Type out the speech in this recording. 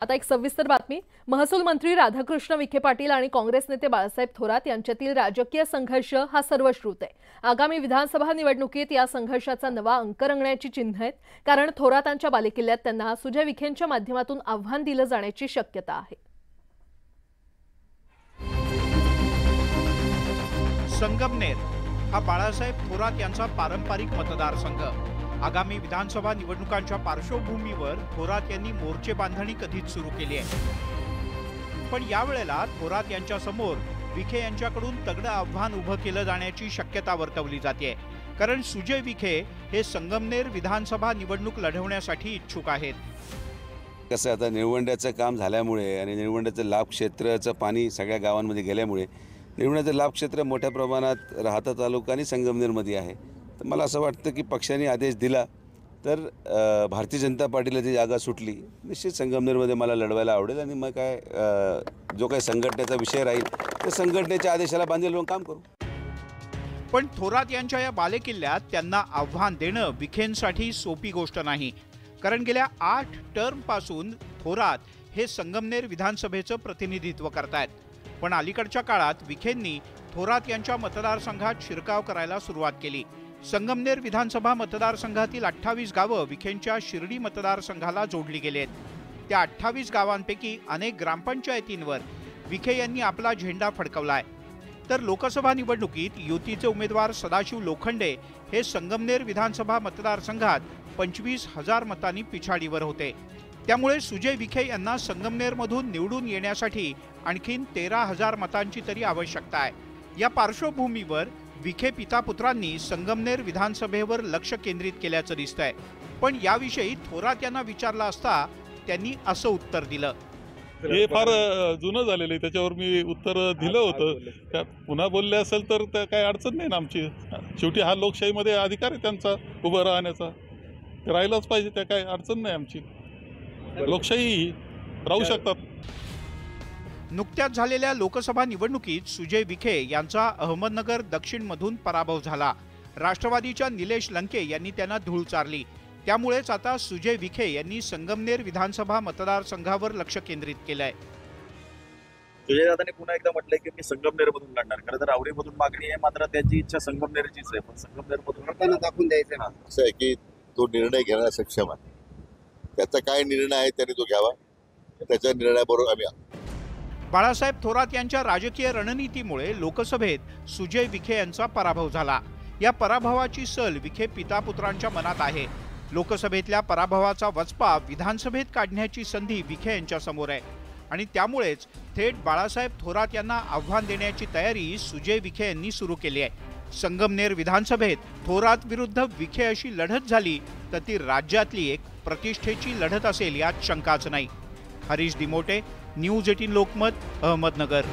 आता एक सविस्तर बातमी। महसूल मंत्री राधाकृष्ण विखे पाटील आणि काँग्रेस नेते बाळासाहेब थोरात यांच्यातील राजकीय संघर्ष हा सर्वश्रुत आहे। आगामी विधानसभा निवडणुकीत या संघर्षाचा नवा अंक रंगण्याची चिन्ह आहेत, कारण थोरातांच्या बालेकिल्ल्यात त्यांना सुजय विखेंच्या माध्यमातून आव्हान दिलं जाण्याची शक्यता आहे। संगमनेर हा बाळासाहेब थोरात यांचा पारंपरिक मतदारसंघ। आगामी विधानसभा निवडणुकांच्या पार्श्वभूमीवर थोरात यांनी मोर्चे बांधणी कधीच सुरू केली आहे। पण यावेळेला थोरात यांच्या समोर विखे यांच्याकडून तगडं आव्हान उभं केलं जाण्याची शक्यता वर्तवली जाते, कारण सुजय विखे हे संगमनेर विधानसभा निवडणूक लढवण्यासाठी इच्छुक आहेत। कसं आता निळवंड्याचं काम झाल्यामुळे आणि निळवंड्याचं लाभ क्षेत्राचं पाणी सगळ्या गावांमध्ये गेल्यामुळे निळवंड्याचं लाभ क्षेत्र मोठ्या प्रमाणात राहता तालुका आणि संगमनेरमध्ये आहे। तर मला असं वाटतं की पक्षाने आदेश दिला तर भारतीय जनता पार्टीला ती जागा सुटली, निश्चित संगमनेरमध्ये मला लढवायला आवडेल आणि मग काय जो काही संघटनेचा विषय राहील त्या संघटनेच्या आदेशाला बांधील लावून काम करू। पण थोरात यांच्या या बालेकिल्ल्यात त्यांना आव्हान देणं विखेंसाठी सोपी गोष्ट नाही, कारण गेल्या 8 टर्मपासून थोरात हे संगमनेर विधानसभेचं प्रतिनिधित्व करतायत। पण अलीकडच्या काळात विखेंनी थोरात यांच्या मतदारसंघात शिरकाव करायला सुरुवात केली। संगमनेर विधानसभा मतदारसंघातील 28 गावं विखेंच्या शिर्डी मतदारसंघाला जोडली गेलेत। त्या 28 गावांपैकी अनेक ग्रामपंचायतींवर विखे यांनी आपला झेंडा फडकवलाय। तर लोकसभा निवडणुकीत युतीचे उमेदवार सदाशिव लोखंडे हे संगमनेर विधानसभा मतदारसंघात 25,000 मतांनी पिछाडीवर होते। त्यामुळे सुजय विखे यांना संगमनेरमधून निवडून येण्यासाठी आणखीन 13,000 मतांची तरी आवश्यकता आहे। या पार्श्वभूमीवर विखे पिता पुत्रांनी संगमनेर विधानसभेवर लक्ष केंद्रित केल्याचं दिसतंय। पण याविषयी थोरात यांना विचारलं असता त्यांनी असं उत्तर दिलं। हे फार जुनं झालेलं आहे, त्याच्यावर मी उत्तर दिलं होतं। पुन्हा बोलले असेल तर काही अडचण नाही ना आमची। शेवटी हा लोकशाहीमध्ये अधिकार आहे त्यांचा उभं राहण्याचा, ते राहिलाच पाहिजे, त्या काही अडचण नाही आमची। लोकशाही राहू शकतात। नुकत्याच झालेल्या लोकसभा निवडणुकीत सुजय विखे यांचा अहमदनगर दक्षिणमधून पराभव झाला। राष्ट्रवादीच्या निलेश लंके यांनी त्यांना धूळ चारली। त्यामुळेच आता सुजय विखे यांनी संगमनेर विधानसभा मतदारसंघावर लक्ष केंद्रित केलंय। सुजय दादांनी पुन्हा एकदा म्हटलंय की मी संगमनेरमधून लढणार। खरं तर आवडीमधून मागणी आहे, मात्र त्याची इच्छा संगमनेरचीच आहे, पण संगमनेरमधून दाखवून द्यायचं ना। असं आहे की तो निर्णय घेण्यास सक्षम आहे, त्याचा काय निर्णय आहे त्याने तो घ्यावा, त्याच्या निर्णयाबरोबर आम्ही आहोत। बाळासाहेब थोरात यांच्या राजकीय रणनीतीमुळे लोकसभेत सुजय विखे यांचा पराभव झाला। या पराभवाची सल विखे पिता पुत्रांच्या मनात आहे। लोकसभेतल्या पराभवाचा वचपा विधानसभेत काढण्याची संधी विखे यांच्या समोर आहे आणि त्यामुळेच थेट बाळासाहेब थोरात यांना आव्हान देण्याची तयारी सुजय विखे यांनी सुरू केली आहे। संगमनेर विधानसभेत थोरात विरुद्ध विखे अशी लढत झाली तर ती राज्यातली एक प्रतिष्ठेची लढत असेल यात शंकाच नाही। हरीश दिमोटे, न्यूज 18 लोकमत, अहमदनगर।